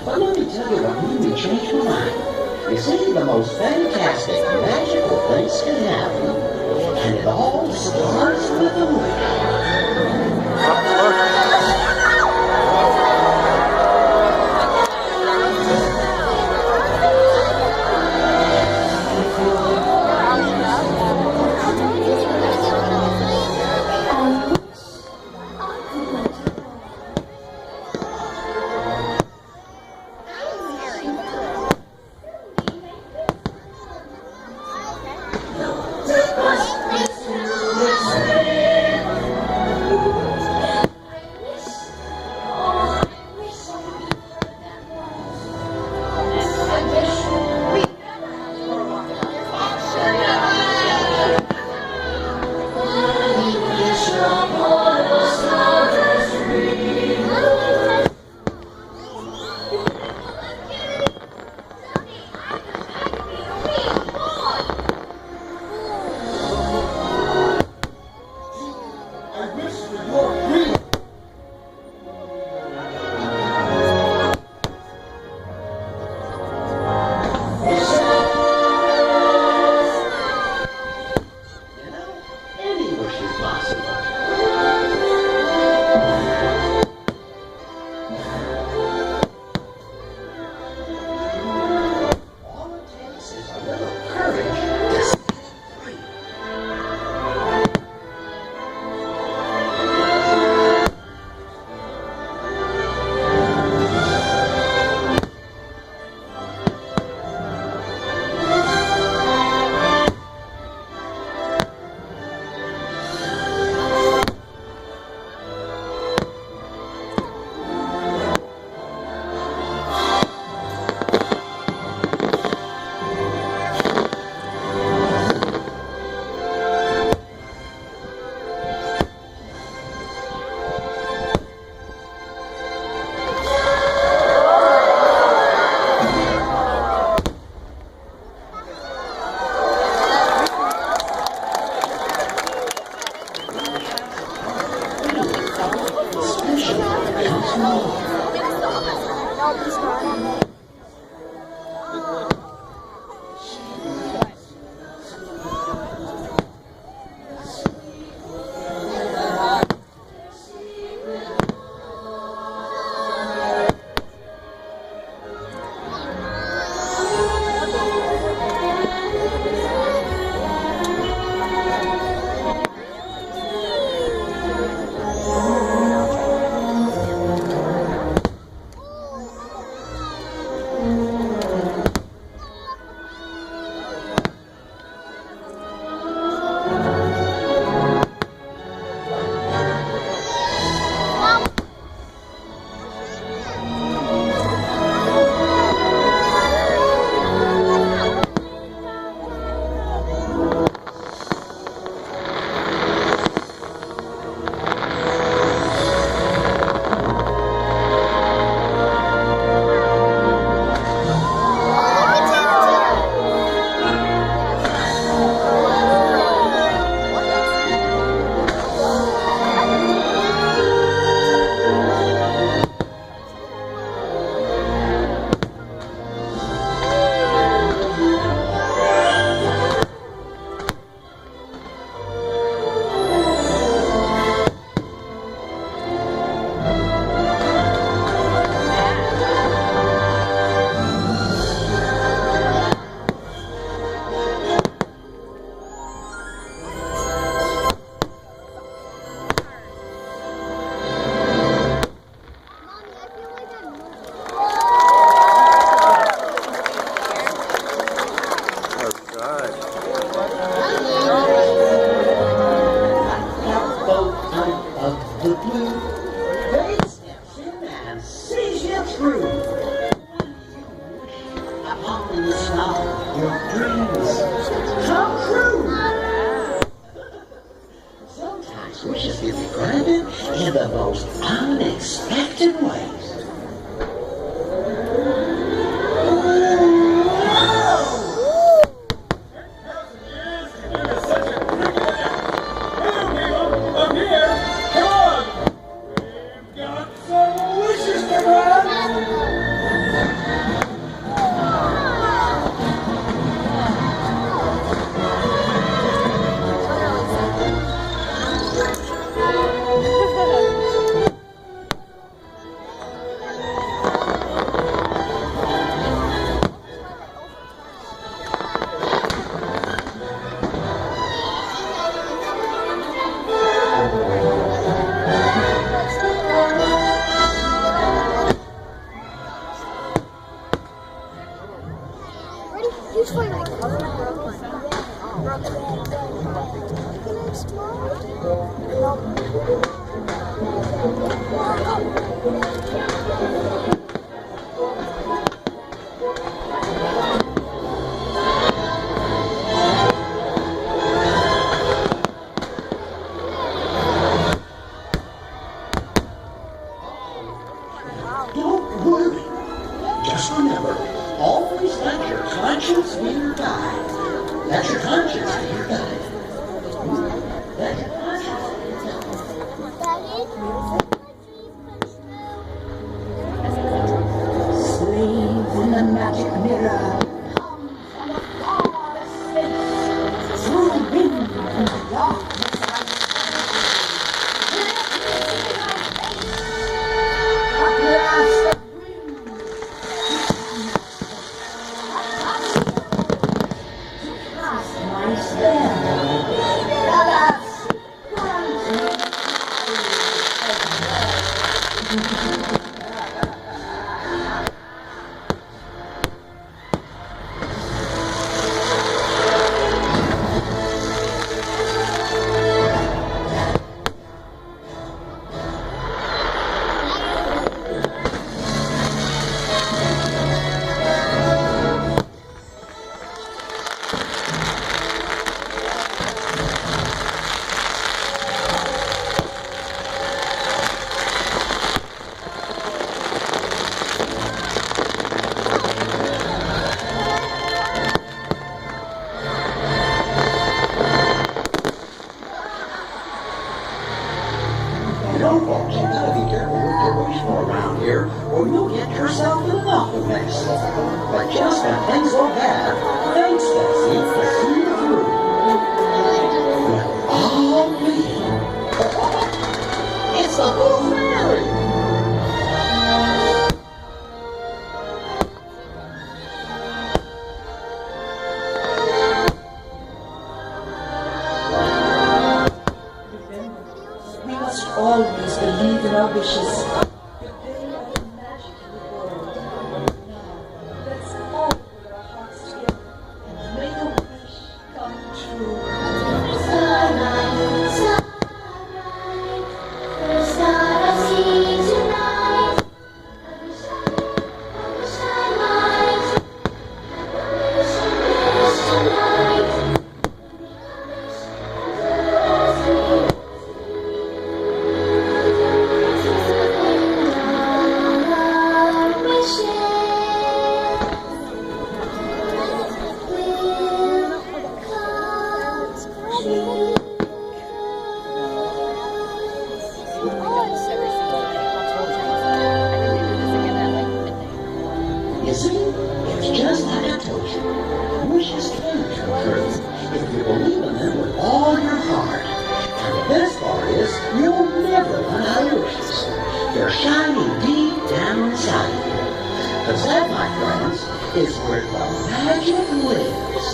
But let me tell you what made me change my mind. You see, the most fantastic, magical things can happen. And it all starts with a wish. Wishes can be granted in the most unexpected ways. He's playing like Don't worry. Just remember, always let your conscience be your guide. Let your conscience be your guide. Let your conscience be your guide. Slave in the magic mirror. Through wind and darkness. You know, folks, you gotta be careful with your wishful around here, or you'll get yourself in an awful mess. But just when things go bad, thanks, Betsy, for seeing you through. Well, I'll be. It's the whole fairy. We must always believe in our wishes. The day of the magic in the world. Now, let's all put our hearts together and make a wish come true. Starlight, starlight, first star I see tonight. I wish I might. I wish tonight. You see, it's just like I told you. Wishes can come true if you believe in them with all your heart. And the best part is, you'll never run out of wishes. They're shining deep down inside of you. Because that, my friends, is where the magic lives.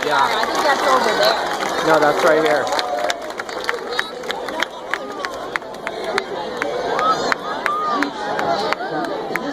Yeah. I think that's over there. No, that's right here.